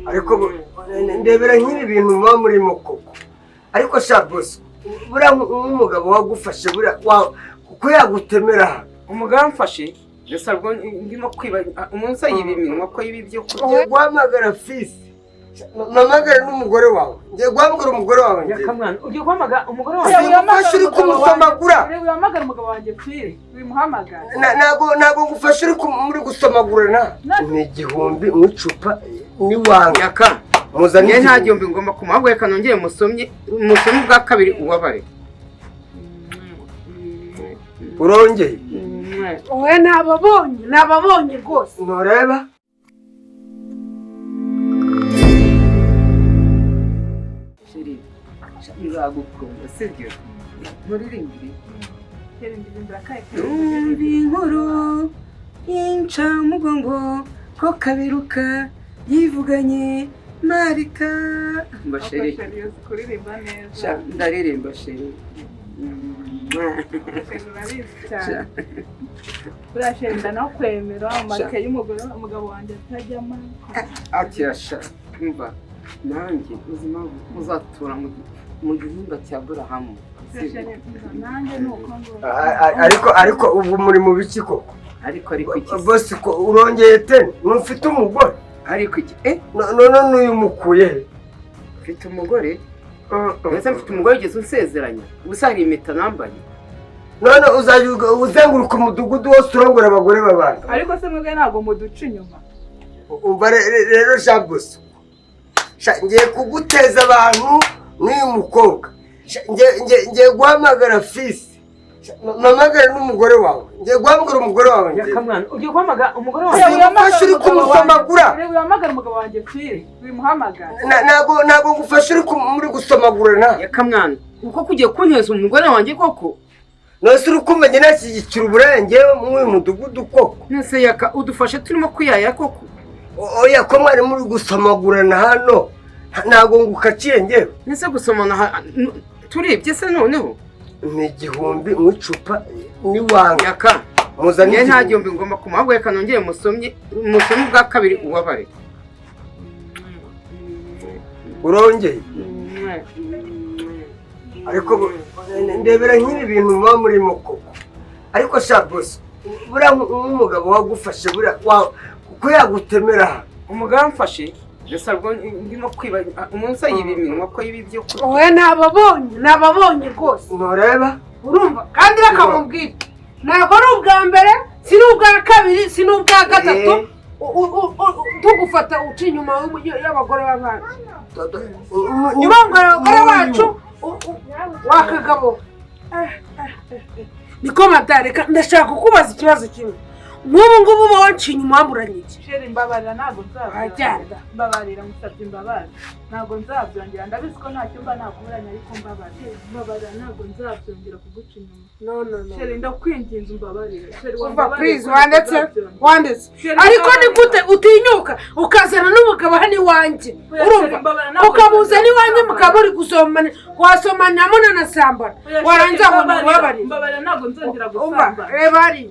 ariko ndebera nk'ibi bintu muba murimo koko ariko sha boss buriya nk'umugabo wagufashe buriya kuko yagutemera umugabo mfashe ndasabwo ndimo kwiba umunsi yibiminwa ko yibi byo kurya guhamagara fisi mamagara n'umugore wawe ngiye guhamagara umugore wawe yakamwana ugiye guhamagara umugore wawe yamufashe uri kumusomagura uhamagara umugabo wanjye pfiri wimuhamagara ntago ngufashe uri muri gusomagurana ni igihumbi mw'icupa niwanga Yaka muzanye nta gihumbi ngomba kumuhabwa reka nongere musomye bwa kabiri ubabare urongeye oya nababonye rwose ntureba nzagukunda sibyo muririmbire numva inkuru y'incamugongo ko kaberuka yivuganye marika mbasheri kuririmba neza ndaririmba sheri urashenda no kwemera amarike y'umugabo wanjye atajyamo akirasha umva nanjye ubuzima uzatura mu gihingwa cya Burahamu ariko ubu muri mu biki koko ariko iki boss ko urongeye tene nufite umugore ariko iki none n'uyumukuye mfite umugore Ese mfite umugore ugeze unsezeranya ubusa hari impeta nambaye none uzenguruka umudugudu wose urongora abagore babana ariko se mwebwe ntabwo muduca inyuma umva rero Jabos ngiye kuguteza abantu n'uyu mukobwa ngiye guhamagara fisi mamagara n'umugore wawe ngiye guhamagara umugore wawe yakamwana ugiye guhamagara umugore wawe yamufashe uri kumusomagura uhamagara umugabo wanjye pfiri wimuhamagara ntago ngufashe uri muri gusomagurana yakamwana uko kugiye kunteza umugore wanjye koko nose uri kumenya nashyigikira uburenge mw'uyu mudugudu koko nese Yaka udufashe turimo kwiyaya koko oya ko mwari muri gusomagurana hano ntago ngukaciye ngewe nese gusomana turebye se noneho ni igihumbi mw'icupa niwanga Yaka muzanye nta gihumbi ngomba kumuhabwa reka nongere musomye bwa kabiri ubabare urongeye ariko ndebera nk'ibi bintu muba murimo koko ariko sha boss buriya nk'umugabo wagufashe buriya kuko yagutemera umugabo mfashe ndasabwo ndimo kwiba umunsi yibiminwa ko yibi byo kurya oya nababonye rwose ntureba urumva kandi bakamubwira ntabwo ari ubwa mbere si n'ubwa kabiri si n'ubwa gatatu tugufata uca inyuma y'abagore b'abana nibangara abagore bacu wakagabo niko madareka ndashaka kukubaza ikibazo kimwe nk'ubu ngubu uba waciye inyuma wamburanye iki sheri mbabarira ntabwo nzabyongera mbabarira musabye imbabazi ntabwo nzabyongera ndabizi ko nta cyumba nakuburanye ariko mbabarira ntabwo nzabyongera kuguca inyuma sheri ndakwinginze umbabarire sheri please wandetse ariko ni gute utinyuka ukazana n'umugabo hano iwanjye urumva ukamuzana iwanjye mukaba uri gusomana wasomana munanasambana warangiza ngo mubabarire mbabarira ntabwo nzongera gusambana reba hariya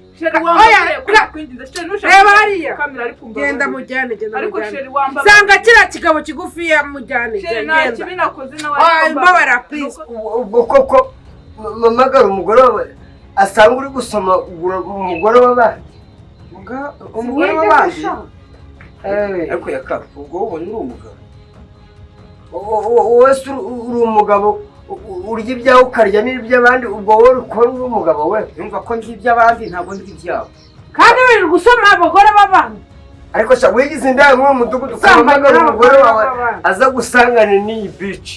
reba hariya genda mujyane sanga kiriya kigabo kigufiya mujyane mbabarira please ubwo koko mamagara umugore wawe asanga uri gusoma umugore w'abandi umugore w'abandi ariko Yaka ubwo ubona uri umugabo wowe uri umugabo urya ibyawe ukarya n'iby'abandi ubwo wowe ukora uri umugabo we yumva ko ndya iby'abandi ntabwo ndya ibyabo kandi biri gusoma abagore b'abandi ariko sha wigize indaya muri uwo mudugudu ukamagara umugore wawe aza gusangana n'iyi bici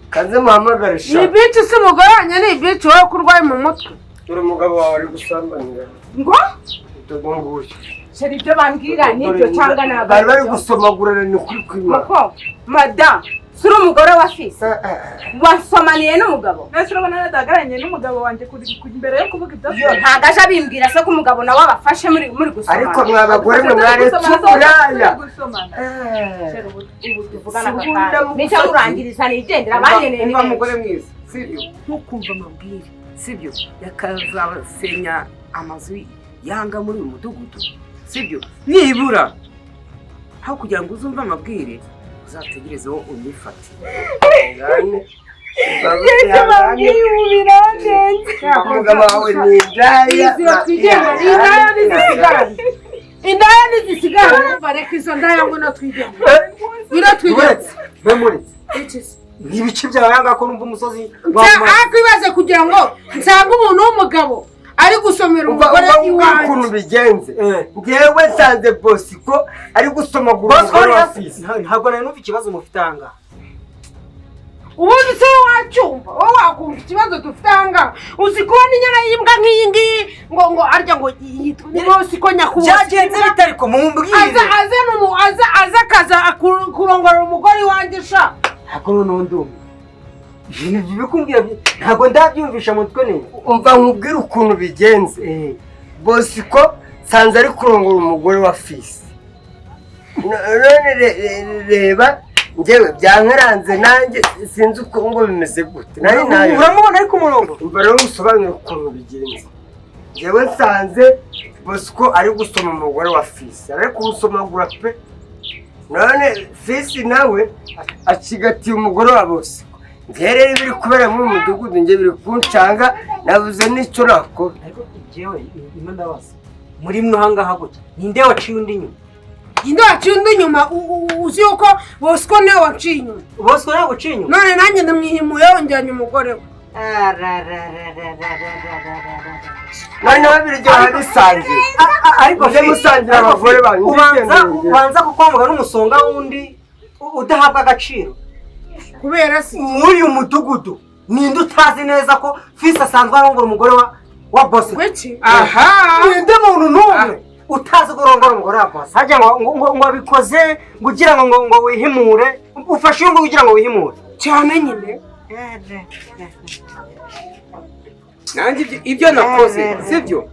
kanze muhamagare sha iyi bici si umugore wanjye ni ibici wowe ko urwaye mu mutwe uri umugabo wawe ari gusambanira ngo utugu nguyu sheri ibyo bambwira n'ibyo cyangwa ntabwo bari gusomagurana ni ukuri kw'Imana madamu suri umugore wa fisi wasomaniye n'umugabo nese urabona nadagaranye n'umugabo wanjye imbere yo kuvuga ibyo ntabwo aje abimbwira se ko umugabo nawe abafashe muri gusomana ariko mwabagore mwe mwaretse uburaya ubu tuvugana agakanya nicyo urangiriza nigendera abanyeneye niba umugore mwiza sibyo ntukumva amabwire sibyo yakazabasenya amazu yanga muri uyu mudugudu sibyo nibura aho kugira ngo uzumve amabwire uzategereze wo unyifate umugabo wawe ni indaya ntizisigara bareka izo ndaya ngo twigenge ni ibice byawe yanga ko numva umusozi akwibaze kugira ngo nsanga umuntu w'umugabo ari gusomera umugore iwanjye ukuntu bigenze ngewe nsanze Bosco ari gusomagura umugore wa Fisi ntabwo nari numva ikibazo mufite aha ubundi se wacyumva wowe wakumva ikibazo dufite aha ngaha uzi kubona inyana y'imbwa nk'iyi ngiyi ngo arya ngo yitwa ni Bosco nyakubahwa byagenze bitari ko mumbwire aza akaza kurongora umugore iwanjye sha ntabwo noneho ndumva ibintu bikumbwira ntabwo ndabyumvisha mutwe neza umva nkubwire ukuntu bigenze Bosco sanze ari kurongora umugore wa Fisi none reba ngewe byankaranze nanjye sinzi uko ngo bimeze gute nari nayo uramubona ari ku murongo umva rero usobanura ukuntu bigenze ngewe nsanze Bosco ari gusoma umugore wa Fisi ari kumusomagura pe none Fisi nawe acigatiye umugore wa Bosco rero biri kubera mu mudugudu nge biri kuncanga nabuze n'icyo nakora ariko jewe imwe ndabaza muri mno hangaha gute ninde waciye undi nyuma inde waciye undi nyuma uzi uko Bosco nawe waciye inyuma Bosco nawe waciye inyuma none nanjye ndamwihimuye yongeranye umugore we none babiryo babisangiye ariko nje musangira abagore banyu ubanza kukwambuka n'umusonga wundi udahabwa agaciro kubera si muri uyu mudugudu ninde utazi neza ko Fisi asanzwe arongora umugore wa Bosco gweki ninde muntu n'umwe utazi kurongora umugore wa Bosco hajya ngo abikoze kugira ngo wihimure ufashe uyu kugira ngo wihimure cyane nyine nanjye ibyo nakoze sibyo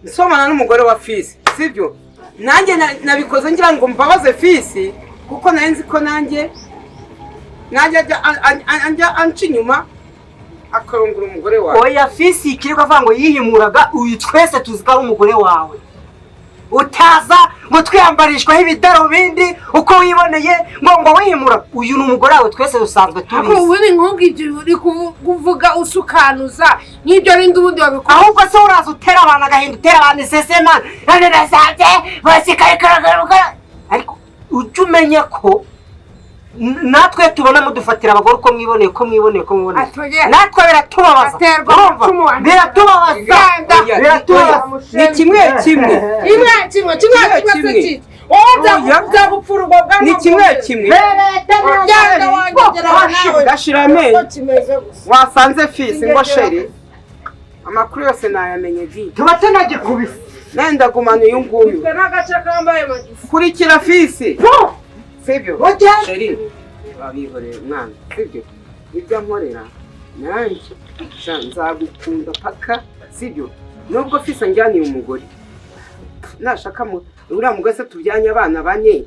nsomana n'umugore wa Fisi sibyo nanjye nabikoze ngira ngo mbabaze Fisi kuko nari nzi ko nanjye anca inyuma akarongora umugore wawe oya Fisi ikirirwa avuga ngo yihimuraga uyu twese tuzi ko ari umugore wawe utaza ngo twiyambarishwaho ibidarubindi uko wiboneye ngo wihimura uyu ni umugore wawe twese dusanzwe tubizi ako uri nk'ubwibyo uri kuvuga usukanuza nk'ibyo rindi ubundi wabikora ahubwo se uraza utera abantu agahinda utera abantu isesema none nasanze bose karikaragaragara ariko ujye umenya ko natwe tubona mudufatira abagore uko mwiboneye natwe biratubabaza biratubabaza ni kimwe ni kimwe gashira amenyo wasanze Fisi ngo sheri amakuru yose nayamenye vi tuba tunagikubise nenda gumana uyu nguyu kurikira Fisi sibyo sheri babihoreye mwana sibyo ibyo nkorera nanjye nzagukunda paka sibyo nubwo Fisi anjyaniye umugore nashaka uriya mugore se tubyanye abana bane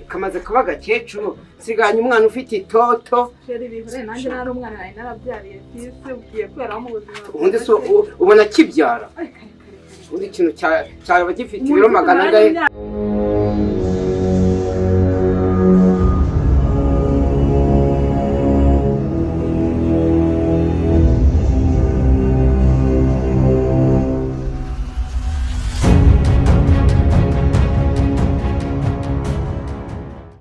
kamaze kuba agakecuru siganye umwana ufite itoto sheri bihore nanjye nari umwana nari narabyariye Fisi ugiye kweraho mu buzima ubundi so ubona kibyara ubundi ikintu cyaba gifite ibiro magana angahe